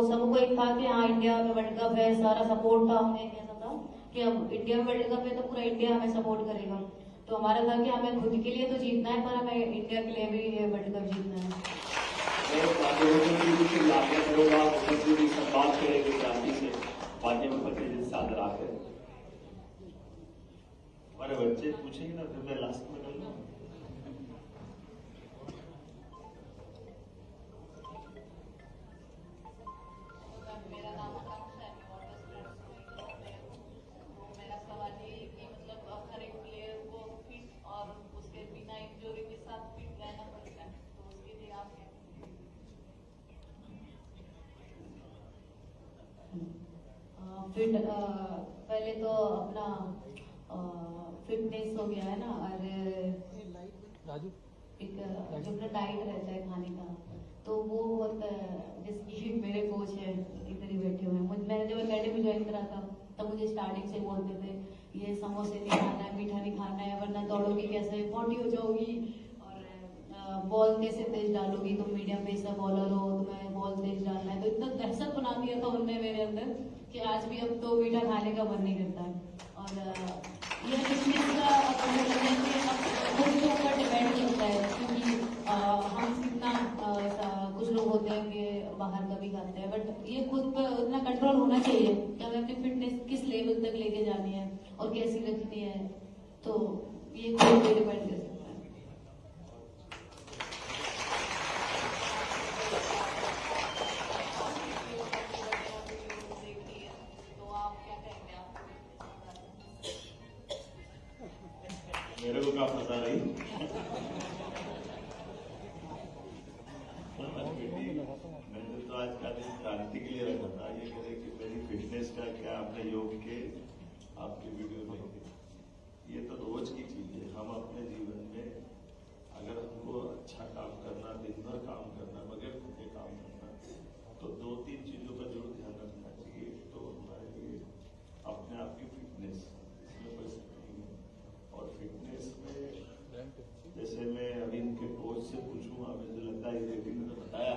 सबको एक था कि हाँ इंडिया में वर्ल्ड कप है, सारा सपोर्ट था, हमें ऐसा था कि अब इंडिया में वर्ल्ड कप है तो पूरा इंडिया हमें सपोर्ट करेगा। तो हमारा था कि हमें खुद के लिए तो जीतना है, पर हमें इंडिया के लिए भी वर्ल्ड कप जीतना है। बात करेंगे क्रांति से बातें में प्रतिनिधि सादर आकर हमारे बच्चे पूछेंगे ना, फिर मैं लास्ट में कर लूँ। मेरा नाम आकांक्षा है, तो मेरा सवाल ये है कि मतलब हर एक प्लेयर को फिट और उसके बिना इंजरी के साथ फिट रहना पड़ता है, तो उसके लिए आप क्या फिट पहले तो अपना फिटनेस हो गया है ना, और एक जो अपना डाइट रहता है खाने का, तो वो बहुत जिसकी मेरे कोच है इधर ही बैठे हुए हैं, मैंने जब अकेडमी ज्वाइन करा था तब मुझे स्टार्टिंग से बोलते थे ये समोसे नहीं खाना है, मीठा नहीं खाना है, वरना दौड़ोगी कैसे, मोटी हो जाओगी, और बॉल कैसे तेज डालोगी, तुम मीडियम पेस का बॉलर हो, तुम्हें बॉल तेज डालना है। तो इतना दहशत बना दिया था उनने मेरे अंदर कि आज भी अब तो मीठा खाने का मन नहीं करता है। और ये फिटनेस का खुद के ऊपर डिपेंड करता है, क्योंकि हम कितना कुछ लोग होते हैं कि बाहर का भी खाते हैं, बट ये खुद पर उतना कंट्रोल होना चाहिए कि हमें अपनी फिटनेस किस लेवल तक लेके जानी है और कैसी रखनी है, तो ये खुद पे डिपेंड कर सकता है। तो आप क्या कहेंगे? मेरे को क्या पता नहीं। मैंने तो आज का दिन क्रांति के लिए रखा था, ये कह रहे कि मेरी फिटनेस का क्या, अपने योग के आपके वीडियो देखे, ये तो रोज की चीज है। हम अपने जीवन में अगर हमको अच्छा काम करना, दिन भर काम करना, बगैर थके काम करना, तो 2-3 चीजों का जरूर ध्यान रखना चाहिए। तो हमारे लिए अपने आप की फिटनेस, इसमें कोई शक नहीं है। और फिटनेस में जैसे मैं अभी इनके कोच से पूछूंगा, मुझे लगता है ये बेटी ने तो बताया,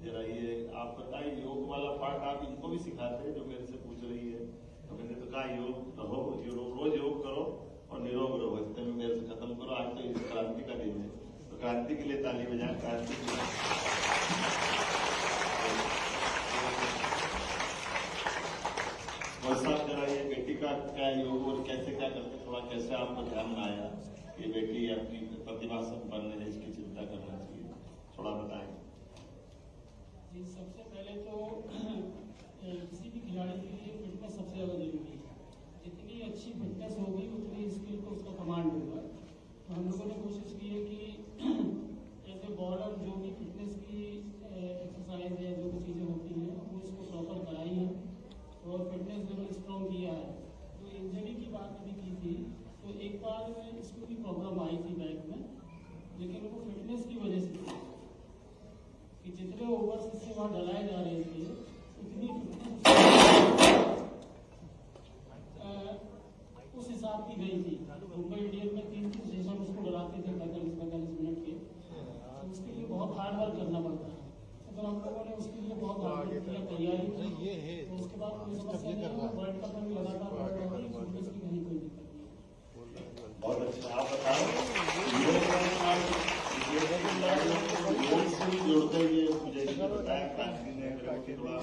जरा ये आप बताइए योग वाला पार्ट आप इनको भी सिखाते हैं जो मेरे से पूछ रही है। तो मैंने तो कहा योग रहो, रोज योग करो और निरोग रहो, इतने में मेरे से खत्म करो। आज तो इस क्रांति का दिन है, तो क्रांति के लिए ताली बजाएं। क्रांति के लिए साहब जरा ये बेटी का क्या योग और कैसे क्या करते, थोड़ा कैसे आपको ध्यान में आया कि बेटी अपनी प्रतिभा संपन्न है, इसकी चिंता करना चाहिए, थोड़ा बताएं। जी, सबसे पहले तो किसी भी खिलाड़ी के लिए फिटनेस सबसे ज़्यादा जरूरी है। जितनी अच्छी फिटनेस होगी उतनी स्किल को उसका कमांड होगा। तो हम लोगों ने कोशिश की है कि एज ए बॉलर जो भी फिटनेस की एक्सरसाइज है, जो भी चीज़ें होती हैं, वो इसको प्रॉपर कराई है और फिटनेस लेवल स्ट्रॉन्ग किया है। तो इंजरी की बात अभी की थी, तो एक बार इसको भी प्रॉब्लम आई थी बैक में, लेकिन वो फिटनेस की वजह से थी कि जितने ओवर्स इससे वहाँ डलाए जा रहे थे उतनी उस हिसाब की गई थी। मुंबई इंडियंस में 3 सेशन उसको डलाते थे 45 मिनट के, तो उसके लिए बहुत हार्ड वर्क करना पड़ता है। अगर हम लोगों ने उसके लिए बहुत हार्ड वर्क किया, तैयारी की, तो उसके बाद कोई समस्या नहीं है। वर्ल्ड कप में भी लगातार फिटनेस की कहीं कोई दिक्कत नहीं। बहुत अच्छा, आप बताओ योग से भी जोड़ते हुए मुझे बताया क्रांति ने, मेरे को थोड़ा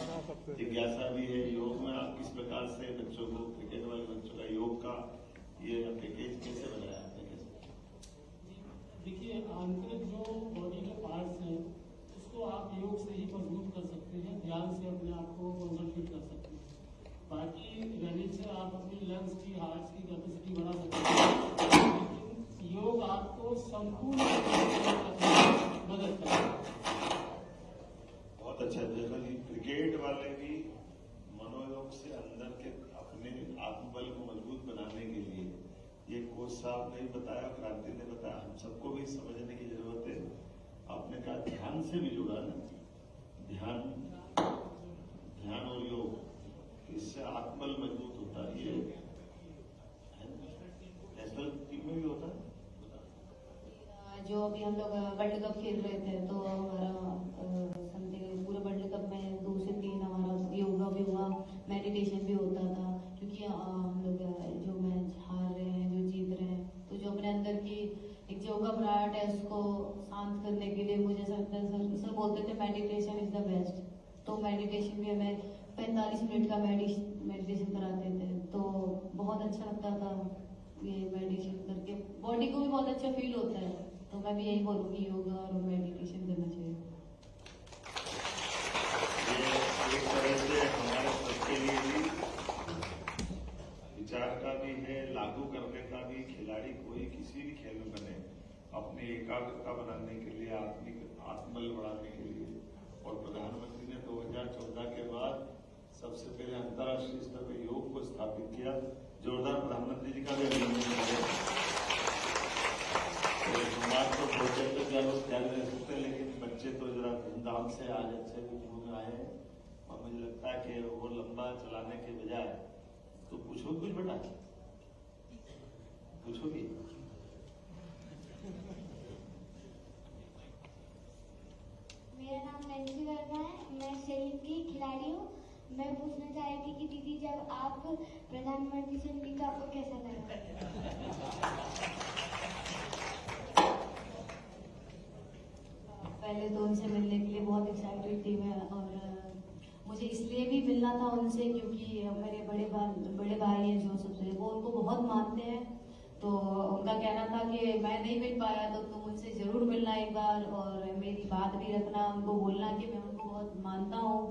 जिज्ञासा भी है। योग में आप किस प्रकार से बच्चों को, क्रिकेट वाले बच्चों का योग का ये पैकेज कैसे बनाया आपने? देखिए, आंतरिक जो बॉडी के पार्ट्स हैं उसको आप योग से ही मजबूत कर सकते हैं, ध्यान से अपने आप को कंसंट्रेट कर सकते हैं। बाकी रनिंग से आप अपनी लंग्स की, हार्ट की कैपेसिटी बढ़ा सकते हैं, लेकिन योग आपको संपूर्ण मदद करेगा। बहुत अच्छा। जनरली क्रिकेट वाले भी मनोयोग से अंदर के अपने आत्मबल को मजबूत बनाने के लिए, ये कोच साहब ने बताया, क्रांति ने बताया, हम सबको भी समझने की जरूरत है। आपने कहा ध्यान से भी जुड़ा ना, ध्यान और योग, इससे आत्मबल मजबूत होता है। ये नेशनल टीम में भी होता है। जो अभी हम लोग वर्ल्ड कप खेल रहे थे, तो हमारा समथिंग पूरे वर्ल्ड कप में 2 से 3 तो मेडिटेशन भी हमें 45 मिनट का मेडिटेशन कराते थे, तो बहुत अच्छा लगता था ये मेडिटेशन करके, बॉडी को भी बहुत अच्छा फील होता है। तो मैं भी यही बोलूँगी योगा और मेडिटेशन करना चाहिए। ये एक तरह से हमारे सबके लिए भी विचार का भी है, लागू करने का भी। खिलाड़ी कोई किसी भी खेल में बने, अपनी एकाग्रता बनाने के लिए, आत्मबल बढ़ाने के लिए। और प्रधानमंत्री ने 2014 के बाद सबसे पहले अंतर्राष्ट्रीय स्तर पर योग को स्थापित किया। जोरदार प्रधानमंत्री जी का भी अभिनंदन करें। समाज को भोजन तो क्या लोग त्याग नहीं सकते, लेकिन बच्चे तो जरा धूमधाम से आज अच्छे घूम आए हैं। और मुझे लगता है कि वो लंबा चलाने के बजाय तो पूछो कुछ बेटा, पूछोगी? मेरा नाम नैन्सी वर्मा है, मैं शरीर की खिलाड़ी हूँ। मैं पूछना चाह रही थी कि दीदी जब आप प्रधानमंत्री से मिली तो आपको कैसा लगा? पहले तो उनसे मिलने के लिए बहुत एक्साइटेड थी मैं, और मुझे इसलिए भी मिलना था उनसे क्योंकि मेरे बड़े भाई हैं जो सबसे, वो उनको बहुत मानते हैं। तो उनका कहना था कि मैं नहीं मिल पाया तो तुम उनसे जरूर मिलना एक बार, और मेरी बात भी रखना, उनको बोलना कि मैं उनको बहुत मानता हूँ।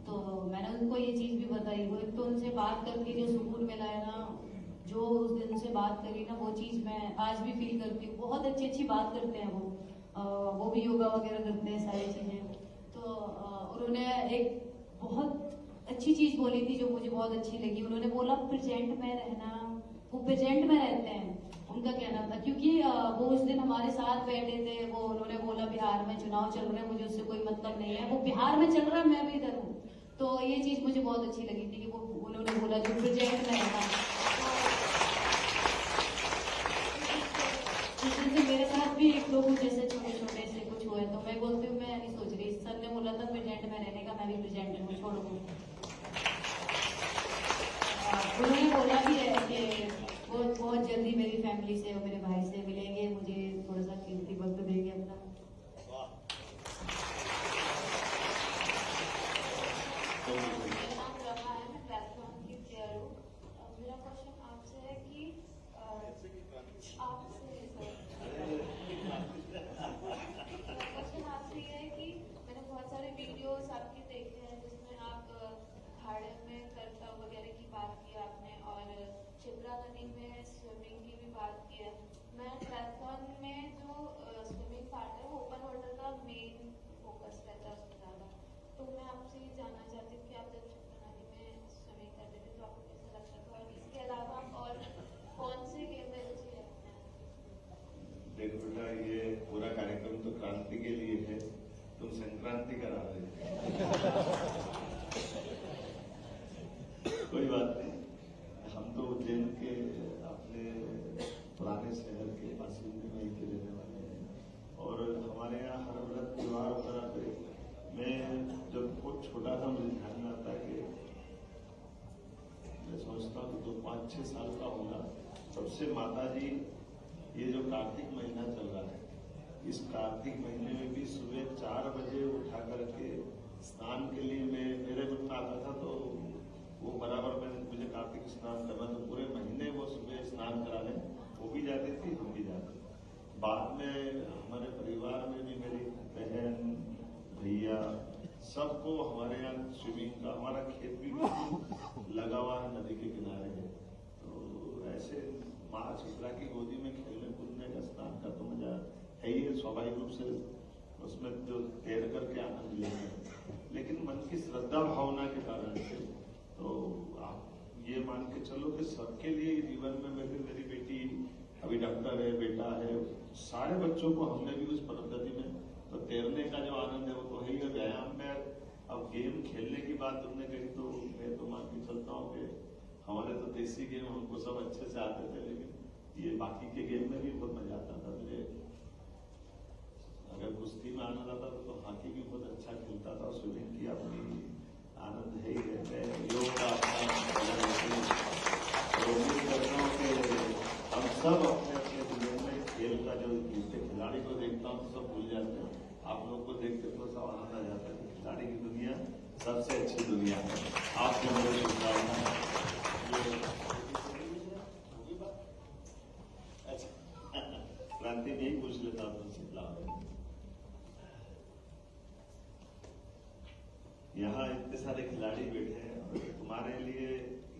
तो मैंने उनको ये चीज़ भी बताई। वो तो उनसे बात करके जो सुकून मिला है ना, जो उस दिन उनसे बात करी ना, वो चीज़ मैं आज भी फील करती हूँ। बहुत अच्छी बात करते हैं वो भी योगा वगैरह करते हैं, सारी चीज़ें। तो उन्होंने एक बहुत अच्छी चीज़ बोली थी जो मुझे बहुत अच्छी लगी। उन्होंने बोला प्रेजेंट में रहना, वो प्रेजेंट में रहते हैं, उनका कहना था। क्योंकि वो उस दिन हमारे साथ बैठे थे, वो उन्होंने बोला बिहार में चुनाव चल रहे हैं, मुझे उससे कोई मतलब नहीं है, वो बिहार में चल रहा है, मैं भी इधर हूँ। तो ये चीज़ मुझे बहुत अच्छी लगी थी कि वो उन्होंने बोला जो प्रेजेंट में रहना। तो मेरे साथ भी एक दो कुछ ऐसे छोटे छोटे से कुछ हुए, तो मैं बोलती हूँ मैं नहीं सोच रही। सर ने बोला था प्रेजेंट में रहने का, मैं भी प्रेजेंट में छोड़ दूँ। उन्होंने बोला भी है कि वो बहुत जल्दी मेरी फैमिली से और मेरे भाई से मिलेंगे, मुझे थोड़ा सा कीमती वक्त देंगे अपना। मेरा नाम रमा है, मैं ट्रायथलॉन की प्लेयर हूँ। मेरा क्वेश्चन आपसे है कि क्वेश्चन आपसे ये है कि मैंने बहुत सारे वीडियोस आपके देखे हैं जिसमें आप अखाड़े में कर्तव्य वगैरह की बात की आपने, और शिप्रा नदी में स्विमिंग की भी बात की है। मैं ट्रायथलॉन में जो स्विमिंग पार्ट है वो ओपन वाटर का मेन फोकस रहता है उसमें ज़्यादा। तो मैं आपसे ये जानना चाहती हूँ कि आप जब शिप्रा नदी में स्विमिंग करते थे तो आपको कैसा लगता था, और इसके अलावा और कौन से गेम में रुचि रखते हैं? देखो बेटा, ये पूरा कार्यक्रम तो क्रांति के लिए है, तुम संक्रांति करा रहे हो। कोई बात नहीं, हम तो उज्जैन के अपने पुराने शहर के बासिंदे वहीं के रहने वाले हैं। और हमारे यहाँ हर व्रत त्योहार वगैरह पे मैं जब बहुत छोटा था मुझे ध्यान में आता है कि मैं सोचता हूँ तो 5-6 साल का होगा, तब से माता जी ये जो कार्तिक महीना चल रहा है, इस कार्तिक महीने में भी सुबह 4 बजे उठा करके स्नान के लिए मेरे मन में आता था। तो वो बराबर में मुझे कार्तिक स्नान करना, तो पूरे महीने वो सुबह स्नान कराने वो भी जाती थी, हम भी जाते। बाद में हमारे परिवार में भी मेरी बहन भैया सबको हमारे यहाँ स्विमिंग का, हमारा खेत भी लगा हुआ है नदी के किनारे है। तो ऐसे माँ शिप्रा की गोदी में खेलने कूदने का, स्नान का तो मजा है ही है, स्वाभाविक रूप से उसमें जो तैर करके आनंद लेते हैं। लेकिन मन की श्रद्धा भावना के कारण से तो आप ये मान के चलो कि सबके लिए जीवन में मेरी बेटी अभी डॉक्टर है, बेटा है, सारे बच्चों को हमने भी उस पद्धति में तो तैरने का जो आनंद है वो तो है ही है। व्यायाम में अब गेम खेलने की बात तुमने कही, तो मैं तो मान के चलता हूँ कि हमारे तो देसी गेम हमको सब अच्छे से आते थे, लेकिन ये बाकी के गेम में भी बहुत मजा आता था मुझे। अगर कुश्ती में आनंद आता था तो हॉकी भी बहुत अच्छा खेलता था। स्विमिंग की अपनी आनंद है ही है। मैं योग का उम्मीद करता हूँ कि हम सब अपने अपने जीवन में खेल का जो जिससे खिलाड़ी को देखता हूँ तो सब भूल जाते हैं। आप लोग को देख के तो सब आनंद आ जाता है। खिलाड़ी की दुनिया सबसे अच्छी दुनिया है। आपको मेरे शुभकामनाएं। अच्छा क्रांति नहीं पूछ लेता हूं तुमसे। यहाँ इतने सारे खिलाड़ी बैठे हैं और तुम्हारे लिए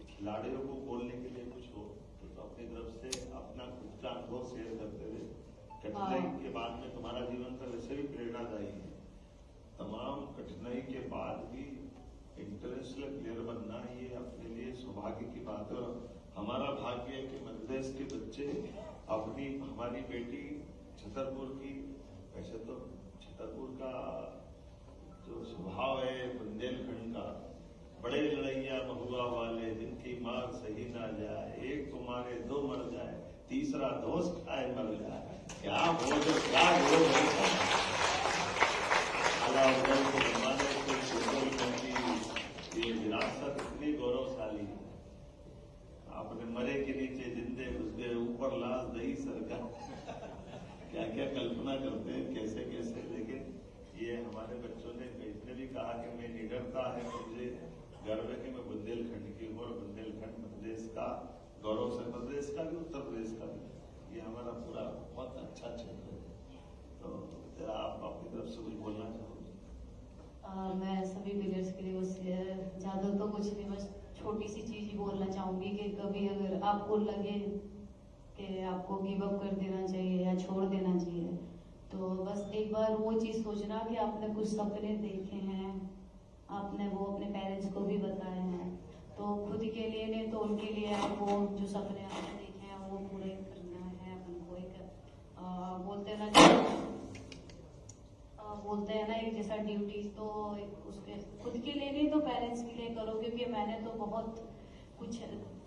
खिलाड़ियों को बोलने के लिए कुछ हो तो अपनी तरफ से अपना खुद का अनुभव शेयर करते हुए, कठिनाई के बाद में तुम्हारा जीवन तो वैसे भी प्रेरणादायी है। तमाम कठिनाई के बाद भी इंटरनेशनल प्लेयर बनना ये अपने लिए सौभाग्य की बात है। हमारा भाग्य है कि मध्य प्रदेश के बच्चे अपनी हमारी बेटी छतरपुर की, वैसे तो छतरपुर का जो स्वभाव है बुंदेलखंड का, बड़े लड़ैया महुआ वाले जिनकी मार सही ना जाए, एक को मारे दो मर जाए, तीसरा दोस्त खाए मर जाए। क्या बोल क्या बोल ये विरासत इतनी गौरवशाली है। आपने मरे के नीचे जिंदे घुस गए, ऊपर लाश दही सरकार क्या क्या कल्पना करते हैं, कैसे कैसे। लेकिन ये हमारे बच्चों ने इसने भी कहा कि मैं निडरता है, मुझे गर्व है कि मैं बुंदेलखंड की हूँ और बुंदेलखंड मध्य प्रदेश का गौरव से, मध्य प्रदेश का भी उत्तर प्रदेश का भी, ये हमारा पूरा बहुत अच्छा क्षेत्र है। तो जरा आप अपनी तरफ से कुछ बोलना चाहोगे? मैं सभी प्लेयर्स के लिए बस ज्यादा तो कुछ नहीं, बस छोटी सी चीज ही बोलना चाहूंगी कि कभी अगर आपको लगे कि आपको गिव अप कर देना चाहिए या छोड़ देना चाहिए, तो बस एक बार वो चीज सोचना कि आपने कुछ सपने देखे हैं, आपने वो अपने पेरेंट्स को भी बताए हैं, तो खुद के लिए नहीं तो उनके लिए आपको जो सपने आपने देखे हैं वो पूरे करना है। अपन को एक बोलते हैं ना एक जैसा ड्यूटीज, तो एक उसके खुद के लिए नहीं तो पेरेंट्स के लिए करो, क्योंकि मैंने तो बहुत कुछ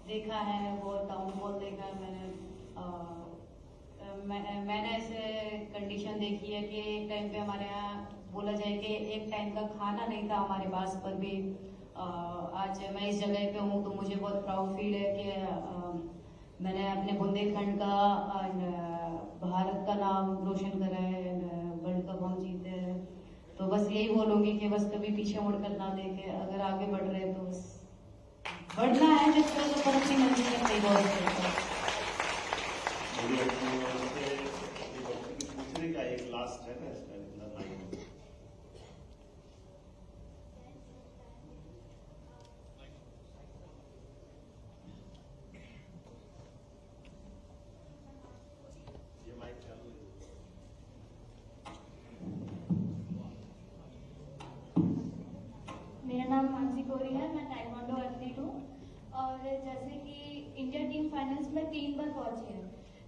देखा है, बहुत डाउनफॉल देखा है मैंने ऐसे कंडीशन देखी है कि एक टाइम पे हमारे यहाँ बोला जाए कि एक टाइम का खाना नहीं था हमारे पास, पर भी आज मैं इस जगह पे हूँ तो मुझे बहुत प्राउड फील है कि मैंने अपने बुंदेलखंड का भारत का नाम रोशन करा है, वर्ल्ड कप हम जीते हैं। तो बस यही बोलूंगी कि बस कभी पीछे मुड़कर ना देखे, अगर आगे बढ़ रहे हैं तो बस बढ़ना है, जिस तरह से अपनी मंजिल तक नहीं पहुंच। पूछने का एक लास्ट है ना इसका इतना लाइन। ये माइक चालू है। मेरा नाम मानसी कोरी है, मैं ताइक्वांडो एथलीट हूँ और जैसे कि इंडिया टीम फाइनल्स में 3 बार पहुंची है,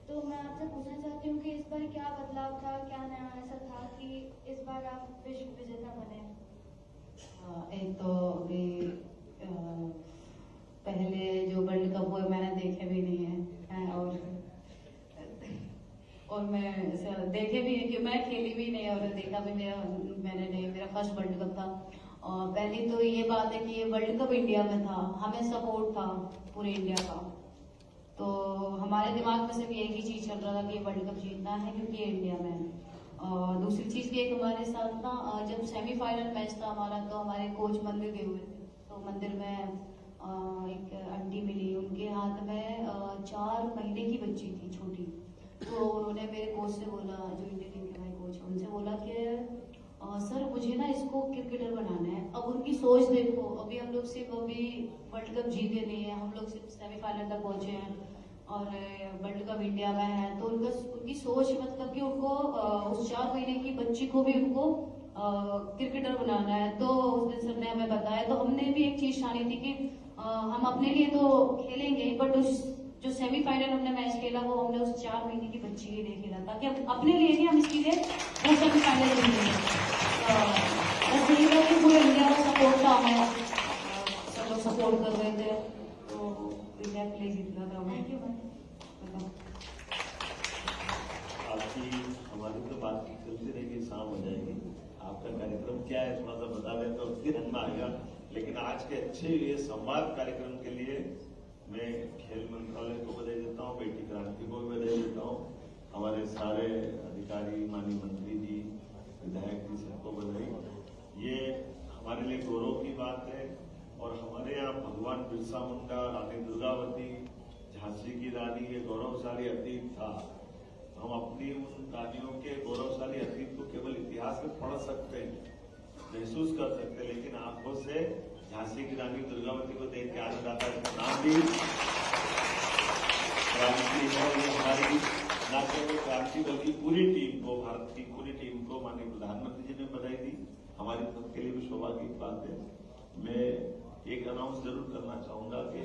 तो मैं आपसे पूछना चाहती हूँ कि इस बार क्या बदलाव था, क्या नया ऐसा था कि इस बार आप विश्व विजेता बने? एक तो अभी पहले जो वर्ल्ड कप हुए मैंने देखे भी नहीं है और मैं देखे भी नहीं कि मैं खेली भी नहीं और देखा भी नहीं, मैंने नहीं, मेरा फर्स्ट वर्ल्ड कप था। और पहली तो ये बात है कि ये वर्ल्ड कप इंडिया में था, हमें सपोर्ट था पूरे इंडिया का, तो हमारे दिमाग में सिर्फ एक ही चीज चल रहा था कि वर्ल्ड कप जीतना है क्योंकि ये इंडिया में है। और दूसरी चीज भी एक हमारे साथ ना, जब सेमीफाइनल मैच था हमारा, तो हमारे कोच मंदिर गए हुए थे, तो मंदिर में एक आंटी मिली, उनके हाथ में 4 महीने की बच्ची थी छोटी, तो उन्होंने मेरे कोच से बोला, जो इंडियन टीम के हमारे कोच, उनसे बोला कि सर मुझे ना इसको क्रिकेटर बनाना है। अब उनकी सोच देखो, अभी हम लोग सिर्फ अभी वर्ल्ड कप जीते नहीं है, हम लोग सिर्फ सेमीफाइनल तक पहुंचे हैं और वर्ल्ड कप इंडिया में है, तो उनकी सोच मतलब कि उनको उस 4 महीने की बच्ची को भी उनको क्रिकेटर बनाना है। तो उस दिन सर ने हमें बताया, तो हमने भी एक चीज ठानी थी कि हम अपने लिए तो खेलेंगे, बट उस जो सेमीफाइनल हमने मैच खेला वो हमने उस 4 महीने की बच्ची के लिए खेला, ताकि अपने लिए नहीं, हम इसके लिए वो सेमीफाइनल जीतेंगे। बस यही था कि पूरे इंडिया का सपोर्ट था, हमें सब लोग सपोर्ट कर रहे थे, तो इंडिया के लिए जीतना था हमें। आपकी हमारी तो बात चलती रहेगी, शाम हो जाएगी, आपका कार्यक्रम क्या है थोड़ा सा बता दें तो फिर हम आएगा। लेकिन आज के अच्छे ये संवाद कार्यक्रम के लिए मैं खेल मंत्रालय को बधाई देता हूँ, बेटी क्रांति को भी बधाई देता हूँ, हमारे सारे अधिकारी, माननीय मंत्री जी, विधायक जी, सबको बधाई। ये हमारे लिए गौरव की बात है। और हमारे यहाँ भगवान बिरसा मुंडा, रानी दुर्गावती, झांसी की रानी, ये गौरवशाली अतीत था। हम अपनी उन रानियों के गौरवशाली अतीत को केवल इतिहास में पढ़ सकते हैं, महसूस कर सकते हैं, लेकिन आंखों से झांसी की रानी दुर्गावती को देख के आनंद आता है। नाम भी क्रांति है। ये हमारी न केवल क्रांति बल्कि पूरी टीम को, भारत की पूरी टीम को माननीय प्रधानमंत्री जी ने बधाई दी। हमारी सबके लिए भी सौभाग्य की बात है। मैं एक अनाउंस जरूर करना चाहूंगा कि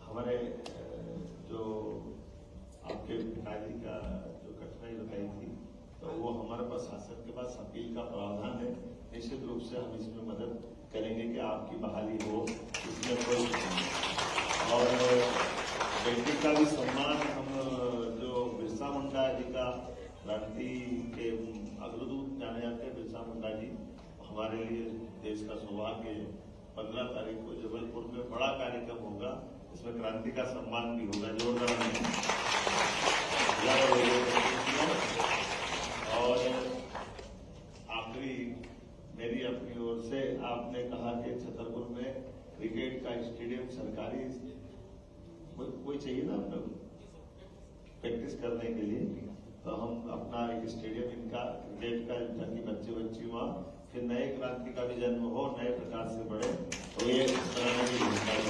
हमारे जो आपके पिताजी का जो कठिनाई बताई थी, तो वो हमारे पास शासन के पास अपील का प्रावधान है। निश्चित रूप से हम इसमें मदद करेंगे कि आपकी बहाली हो, इसमें कोई। और बेटी का भी सम्मान हम जो बिरसा मुंडा जी का क्रांति के अग्रदूत जाने जाते हैं बिरसा मुंडा जी, हमारे लिए देश का सौभाग्य है। 15 तारीख को जबलपुर में बड़ा कार्यक्रम होगा, इसमें क्रांति का सम्मान भी होगा, जोरदार। और आखिरी मेरी अपनी ओर से, आपने कहा कि छतरपुर में क्रिकेट का स्टेडियम सरकारी कोई चाहिए ना अपने प्रैक्टिस करने के लिए, तो हम अपना एक स्टेडियम इनका क्रिकेट का, ताकि बच्चे बच्ची वहाँ फिर नए क्रांति का भी जन्म हो, नए प्रकार से बढ़े, तो ये बनाने की भूमिका है।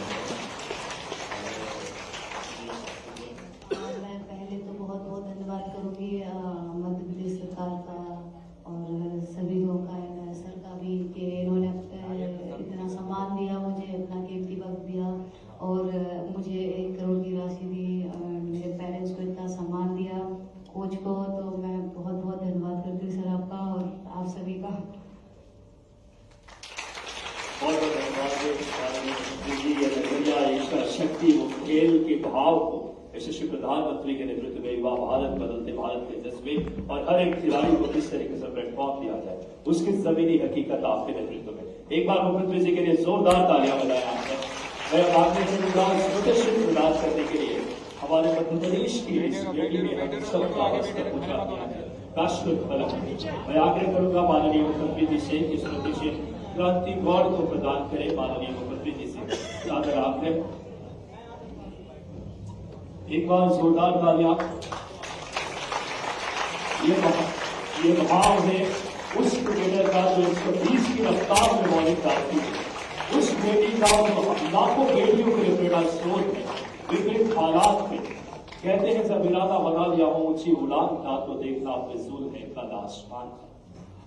मैं पहले तो बहुत बहुत धन्यवाद करूंगी मध्य प्रदेश सरकार का और सभी लोगों का, सर का भी, कि इन्होंने इतना सम्मान दिया मुझे, अपना कीमती वक्त दिया और मुझे 1 करोड़ की राशि दी, मेरे पेरेंट्स को इतना सम्मान दिया, कोच को। तो मैं बहुत बहुत धन्यवाद करती हूँ सर आपका और आप सभी का। बहुत बहुत धन्यवाद। ईश्वर शक्ति वो खेल के भाव को यशस्वी प्रधानमंत्री के नेतृत्व में युवा भारत, बदलते भारत के जज्बे और हर एक खिलाड़ी को किस तरीके से प्लेटफॉर्म दिया जाए, उसकी जमीनी हकीकत आपके नेतृत्व में। एक बार मुख्यमंत्री जी के लिए जोरदार तालियां बजाएं आपने। मैं आपने स्वतंत्र प्रदान करने के लिए हमारे मध्य प्रदेश की इस बेटी ने हम सबका पूछा राष्ट्र फलक। मैं आग्रह करूंगा माननीय मुख्यमंत्री जी से इस स्मृति से क्रांति गौर को प्रदान करें। माननीय मुख्यमंत्री जी से सादर आग्रह, एक बार जोरदार तालियां। ये भाव है उस क्रिकेटर का जो 120 की रफ्तार में बॉलिंग डालती है, उस बेटी का जो लाखों बेटियों के लिए प्रेरणा स्रोत है विपरीत हालात में। कहते हैं जब इरादा बना लिया हो ऊंची उड़ान का, तो देखना फिजूल है कल आसमान।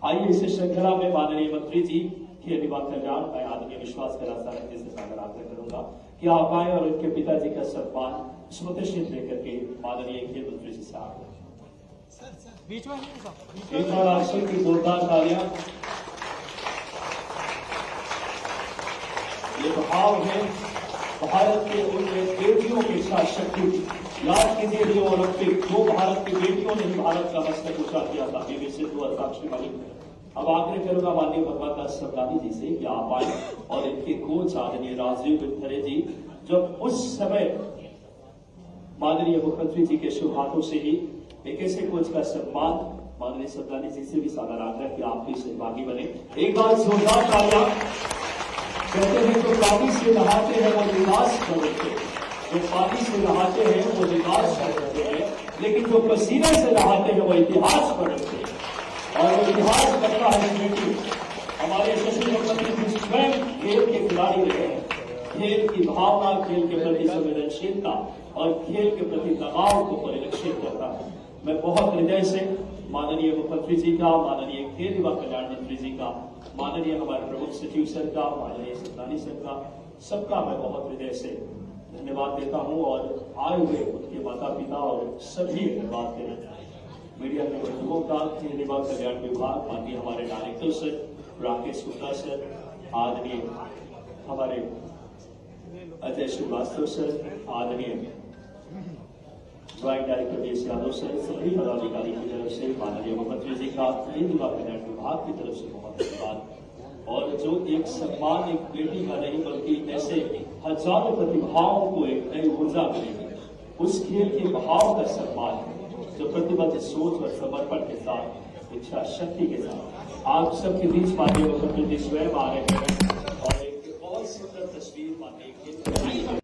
आइए इस श्रृंखला में माननीय मंत्री जी खेल युवा कल्याण, मैं आदरणीय विश्वास करा सारथी से सागर आग्रह करूंगा कि आप आए और उनके पिताजी का सम्मान स्मृतिचिन्ह लेकर के माननीय खेल मंत्री जी से आग्रह। एक बार आप सबकी जोरदार तालियां। ये भाव है भारत के उन बेटियों की इच्छा शक्ति। याद कीजिए जो ओलंपिक, दो भारत की बेटियों ने ही भारत का मस्तक ऊंचा किया था, पीवी सिंधु और साक्षी मलिक। अब आग्रह करूंगा माननीय भगवत सरदानी जी से कि आप आए और इनके कोच आदरणीय राजीव विथरे जी, जब उस समय माननीय मुख्यमंत्री जी के शुभ हाथों से ही एक ऐसे कोच का सम्मान माननीय सरदानी जी से भी सादर आग्रह कि आप भी सहभागी बने। एक बार जोरदार तालियां। कहते हैं जो पानी से नहाते हैं वो विकास कर देते हैं, जो पानी से नहाते हैं वो विकास कर देते हैं, लेकिन जो पसीने से नहाते हैं वो इतिहास कर देते हैं। और वो इतिहास करता है बेटी हमारे यशस्वी मुख्यमंत्री जी स्वयं खेल के खिलाड़ी रहे हैं। खेल की भावना, खेल के प्रति संवेदनशीलता और खेल के प्रति लगाव को परिलक्षित करता है। मैं बहुत हृदय से माननीय मुख्यमंत्री जी का, माननीय खेल युवा कल्याण मंत्री जी का, माननीय हमारे प्रमुख सचिव सर का, माननीय सरदानी सर का, सबका मैं बहुत हृदय से धन्यवाद देता हूं। और आए हुए उनके माता पिता और सभी धन्यवाद देना मीडिया के बंधुओं का, खेल युवा कल्याण विभाग, माननीय हमारे director sir Rakesh Gupta sir, आदरणीय हमारे अजय श्रीवास्तव सर, आदरणीय joint director BS Yadav sir, सभी पदाधिकारी की तरफ से माननीय मुख्यमंत्री जी का खेल युवा कल्याण विभाग की तरफ से बहुत धन्यवाद। और जो एक सम्मान एक बेटी का नहीं बल्कि ऐसे हजारों प्रतिभाओं को एक नई ऊर्जा मिलेगी, उस खेल के भाव का सम्मान है। जो प्रतिबद्ध सोच और समर्पण के साथ, इच्छा शक्ति के साथ आप सबके बीच माननीय मुख्यमंत्री स्वयं आ रहे हैं और एक बहुत सुंदर तस्वीर माननीय